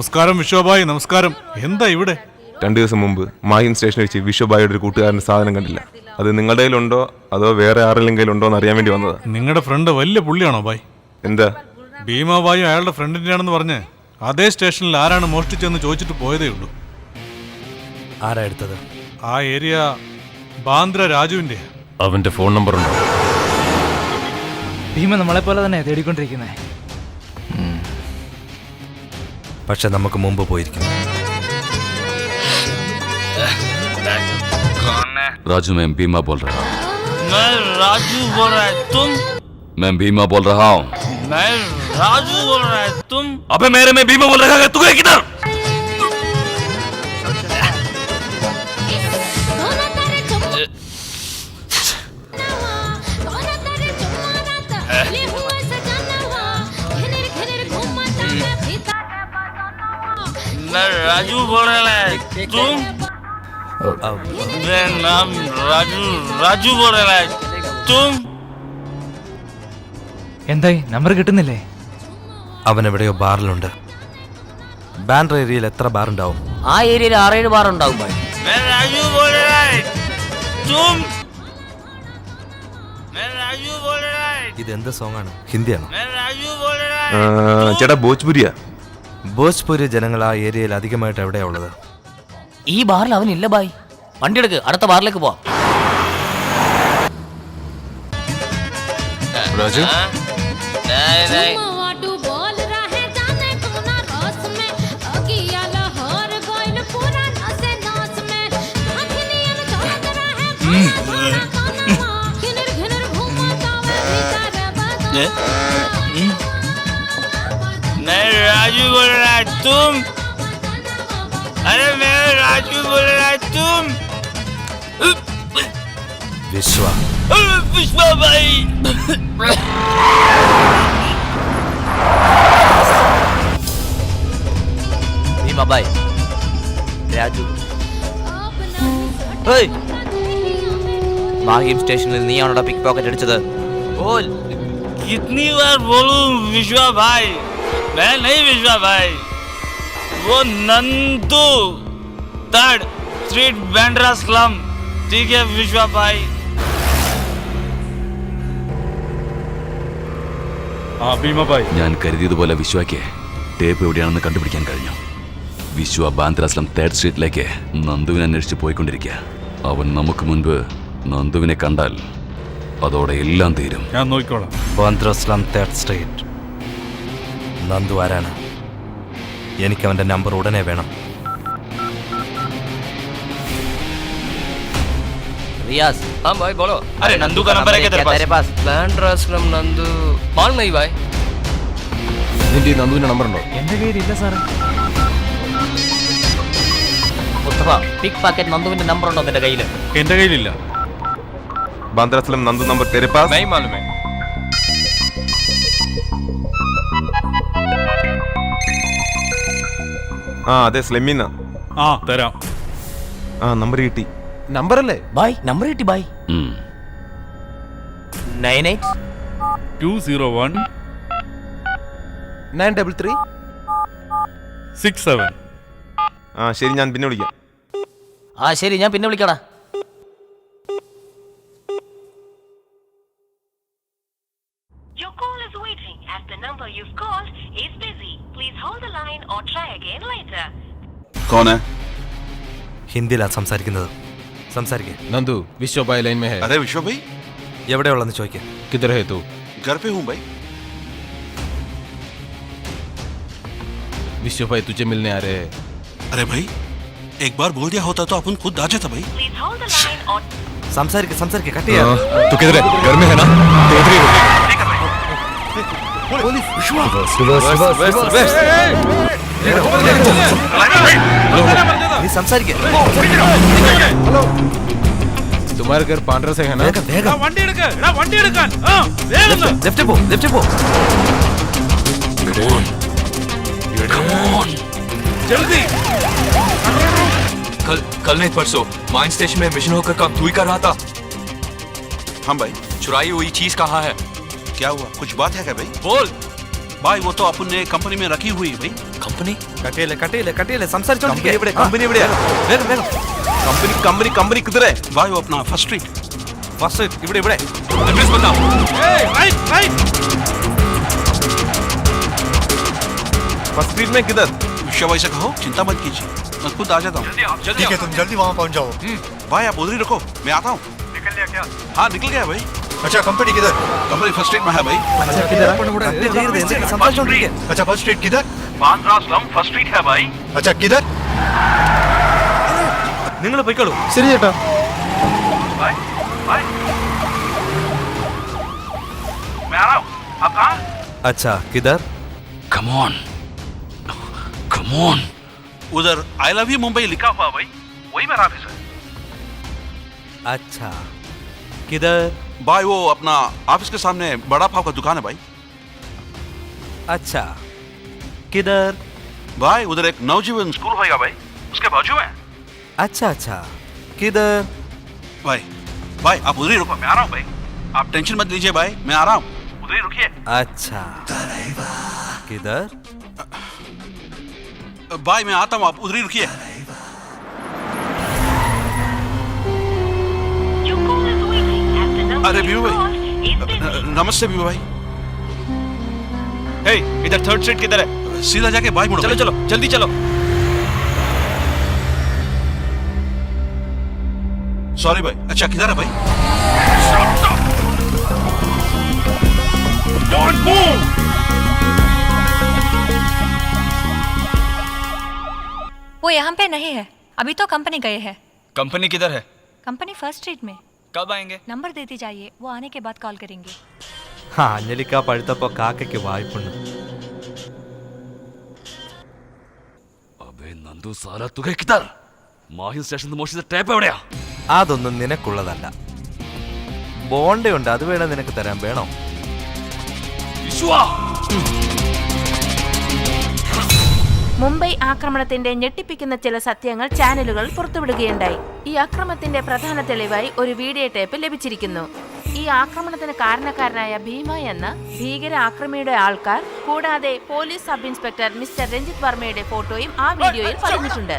നമസ്കാരം വിശ്വഭായ്, നമസ്കാരം. എന്താ ഇവിടെ? 2 ദിവസം മുമ്പ് മാഹിം സ്റ്റേഷനിൽ വെച്ച് വിശ്വഭായിയുടെ ഒരു കൂട്ടുകാരൻ്റെ സാധനം കണ്ടില്ല. അത് നിങ്ങളുടെ കയ്യിലുണ്ടോ അതോ വേറെ ആരെങ്കിലും കയ്യിലുണ്ടോ എന്ന് അറിയാൻ വേണ്ടി വന്നതാ. നിങ്ങളുടെ ഫ്രണ്ട് വലിയ പുള്ളിയാണോ ഭായ്? എന്താ? ഭീമാഭായി അയാളുടെ ഫ്രണ്ടിന്റെ ആണെന്ന് പറഞ്ഞ് അതേ സ്റ്റേഷനിൽ ആരാണ് മോഷ്ടിച്ചെന്ന് ചോദിച്ചിട്ട് പോയതേ ഉള്ളൂ. ആരാ എടുത്തത്? ആ ഏരിയ ബാന്ദ്ര രാജുവിന്റെ. അവന്റെ ഫോൺ നമ്പർ ഉണ്ടോ? ഭീമ നമ്മളെ പോലെ തന്നെ തേടിക്കൊണ്ടിരിക്കുന്നേ. പക്ഷെ നമുക്ക് മുമ്പ് പോയിരിക്കുന്നു. राजू, मैं भीमा बोल रहा हूँ. मैं राजू बोल रहा है, तुम? मैं भीमा बोल रहा हूँ. मैं राजू बोल रहा है, तुम? अबे मेरे में भीमा बोल रहा है, तू गए किधर? मैं राजू बोल रहा है, तुम? मेरा नाम राजू बोल रहा है, तुम? എന്തായി, നമ്പർ കിട്ടുന്നില്ലേ? അവൻ എവിടെയോ ബാറിലുണ്ട്. ബാൻഡ്ര ഏരിയയിൽ എത്ര ബാർ ഉണ്ടാവും? ആ ഏരിയയിൽ 6-7 ബാർ ഉണ്ടാവും. मैं राजू बोल रहा है, तुम? मैं राजू बोल रहा है. ഇത് എന്ത് സോങ് ആണ്? ഹിന്ദിയാണോ? मैं राजू बोल रहा है. ചേട്ടാ ഭോജ്പുരിയാ. ഭോജ്പൂരി ജനങ്ങൾ ആ ഏരിയയിൽ അധികമായിട്ട് എവിടെയാ ഉള്ളത്? ഈ ബാറിൽ അവനില്ല ബായ്. വണ്ടി എടുക്ക്, അടുത്ത ബാറിലേക്ക് പോവാം. राजू, नहीं नहीं. मैं राजू बोल रहा है, तुम? अरे मैं राजू बोल रहा है, तुम? വിശ്വ. विश्वा भाई. ഭീമ ബായ്, രാജു. മാഹിം സ്റ്റേഷനിൽ നീയാണോടാ പിക്ക് പോക്കറ്റ് അടിച്ചത്? ബോൽ. कितनी बार बोलूं विश्वा भाई? मैं नहीं विश्वा भाई, वो Nandu 3rd street Bandra slum. ठीक है विश्वा भाई. ഭീമാഭായ്, ഞാൻ കരുതിയതുപോലെ വിശ്വയ്ക്ക് ടേപ്പ് എവിടെയാണെന്ന് കണ്ടുപിടിക്കാൻ കഴിഞ്ഞു. വിശ്വ ബാന്ദ്രാസ്ലം 3rd സ്ട്രീറ്റിലേക്ക് നന്ദുവിനെ അന്വേഷിച്ച് പോയിക്കൊണ്ടിരിക്കുക. അവൻ നമുക്ക് മുൻപ് നന്ദുവിനെ കണ്ടാൽ അതോടെ എല്ലാം തീരും. ഞാൻ നോക്കിക്കോളാം. ബാന്ദ്രസ്ലം 3rd സ്ട്രീറ്റ്. നന്ദു ആരാണ്? എനിക്ക് അവന്റെ നമ്പർ ഉടനെ വേണം. റിയാസ്. हाँ भाई बोलो. अरे नंदू का नंबर है क्या तेरे पास? ബാൻഡ്ര സ്ലം നന്ദു मालूम नहीं भाई. നിന്റെ നന്ദുവിന്റെ നമ്പർ ഉണ്ടോ? എന്റെ കയ്യിലില്ല സാറേ. മുസ്തഫ, പിക്ക് പോക്കറ്റ് നന്ദുവിന്റെ നമ്പർ ഉണ്ടോ നിന്റെ കയ്യിൽ? എന്റെ കയ്യിലില്ല. ബാന്ദ്രാസ്ലം നന്ദു നമ്പർ तेरे पास? नहीं मालूम है. ആ അതെ, സ്ലെമിന്ന. ആ തരാം. ആ നമ്പർ കിട്ടി. നമ്പർ അല്ലേ ബായ്? നമ്പർ കിട്ടി ബായ്. 98 201 933. 67. ആ ശരി, ഞാൻ പിന്നെ വിളിക്കാം. ആ ശരി, ഞാൻ പിന്നെ വിളിക്കടാ. Your call is waiting as the number you've called is busy. Please hold the line or try again later. कौन है? ഹിന്ദിയിലാ സംസാരിക്കുന്നത്. സംസാരിക്കേ. नंदू विश्व भाई लाइन में है. अरे विश्व भाई, എവിടെയുള്ളതെന്ന് ചോദിക്കേ. किधर है तू? घर पे हूँ भाई. विश्व भाई तुझे मिलने आ रहे हैं. अरे भाई, एक बार बोल दिया होता तो अपन खुद आ जाता भाई. Please hold the line or സംസാരിക്കേ, സംസാരിക്കേ. കട്ട് ചെയ്യാം. तू किधर है? घर में है ना? तो इधर ही रुक. നീ സംസാരിക്കേ. तुम्हारे घर पांड्रा से है ना? വേഗം വേഗം. വണ്ടി എടുക്ക, വണ്ടി എടുക്കാൻ. വേഗം. ലെഫ്റ്റ് പോ, ലെഫ്റ്റ് പോ. ജൽദി. कल नहीं परसों माइन स्टेशन में मिशन होकर काम तू ही कर रहा था. हाँ भाई. चुराई हुई चीज कहाँ है? क्या हुआ? कुछ बात है क्या भाई? बोल. भाई वो तो अपन ने कंपनी में रखी हुई भाई। കമ്പനി കട്ടിയല്ലേ സംസാരിച്ചോണ്ടിരിക്കുക. കമ്പനി എവിടെയാ? വേഗം വേഗം. കമ്പനി കിതറേ. भाई वो अपना फर्स्ट स्ट्रीट। ഫസ്റ്റ് ഇവിടെ एड्रेस बताओ। ഫസ്റ്റ് സ്ട്രീറ്റ് में किधर? विश्वा भाई से कहो चिंता मत कीजिए, मैं खुद आ जाता हूँ। ठीक है, तुम जल्दी वहाँ पहुँच जाओ। भाई आप उधर ही रुको, मैं आता हूँ। निकल गया क्या? हाँ निकल गया भाई। अच्छा, कंपनी किधर? कंपनी फर्स्ट स्ट्रीट में है भाई। अच्छा, फर्स्ट स्ट्रीट किधर? बांद्रा स्लम फर्स्ट स्ट्रीट है भाई। अच्छा, किधर? നിങ്ങൾ പോയിക്കോളൂ. ശരി ചേട്ടാ. भाई भाई मैं आ रहा हूँ, आप कहाँ? अच्छा किधर? Come on. उधर आई लव यू मुंबई लिखा हुआ भाई, वही मेरा ऑफिस है। अच्छा किधर? भाई वो अपना ऑफिस के सामने बड़ा पाव का दुकान है भाई। अच्छा किधर? भाई उधर एक नवजीवन स्कूल होगा भाई, उसके बाजू में। अच्छा किधर? भाई आप उधर ही रुको, मैं आ रहा हूँ भाई। आप टेंशन मत लीजिए भाई, मैं आ रहा हूँ, उधर ही रुकिए। अच्छा किधर? भाई मैं आता हूँ, आप उधर ही रुकिए। Your call is waiting at the number अरे you Bibu called is busy. भाई, नमस्ते बीबू भाई। हे इधर थर्ड स्ट्रीट किधर है? सीधा जाके भाई मुड़ो। चलो चलो जल्दी चलो. सॉरी भाई, अच्छा किधर है भाई? वो यहाँ पे नहीं है, अभी तो कंपनी गए हैं। कंपनी किधर है? कंपनी फर्स्ट स्ट्रीट में। कब आएंगे? नंबर देती जाइए, वो आने के बाद कॉल करेंगे. അഞ്ഞലിക്ക പഴുത്തപ്പോ കാക്കയ്ക്ക് വായ്പുണ്ട്. അബേ നന്ദു സാല തുക കിതർ? മാഹിൽ സ്റ്റേഷനിൽ മോഷ്ടിച്ച ടേപ്പ് എവിടെയാ? അതൊന്നും നിനക്കുള്ളതല്ല. ബോണ്ടയുണ്ട്, അത് വേണം നിനക്ക് തരാൻ. വേണോ? വിശ്വാ മുംബൈ ആക്രമണത്തിന്റെ ഞെട്ടിപ്പിക്കുന്ന ചില സത്യങ്ങൾ ചാനലുകൾ പുറത്തുവിടുകയുണ്ടായി. ഈ ആക്രമണത്തിന്റെ പ്രധാന തെളിവായി ഒരു വീഡിയോ ടേപ്പ് ലഭിച്ചിരിക്കുന്നു. ഈ ആക്രമണത്തിന് കാരണക്കാരനായ ഭീമ എന്ന ഭീകര ആക്രമിയുടെ ആൾക്കാർ, കൂടാതെ police sub inspector mister Ranjith വർമ്മയുടെ ഫോട്ടോയും ആ വീഡിയോയിൽ പറഞ്ഞിട്ടുണ്ട്.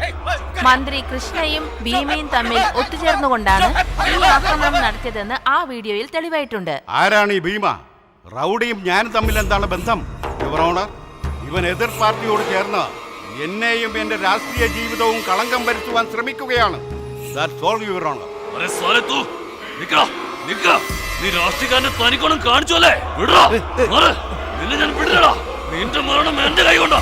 മന്ത്രി കൃഷ്ണയും ഭീമയും തമ്മിൽ ഒത്തുചേർന്നുകൊണ്ടാണ് ഈ ആക്രമണം നടത്തിയതെന്ന് ആ വീഡിയോയിൽ തെളിവായിട്ടുണ്ട്. ആരാണ് ഈ ഭീമ? റൗഡിയും ഞാനും തമ്മിൽ എന്താണ് ബന്ധം? ഇവൻ എതിർ പാർട്ടിയോട് ചേർന്ന് എന്നെയും എന്റെ രാഷ്ട്രീയ ജീവിതവും കളങ്കം വരുത്തുവാൻ ശ്രമിക്കുകയാണ്. നീ രാഷ്ട്രീയക്കാരന്റെ തനിക്കൊന്നും കാണിച്ചു അല്ലേ? നിന്നെ ഞാൻ വിടില്ലടാ. നിന്റെ മരണം എന്റെ കൈ കൊണ്ടാ.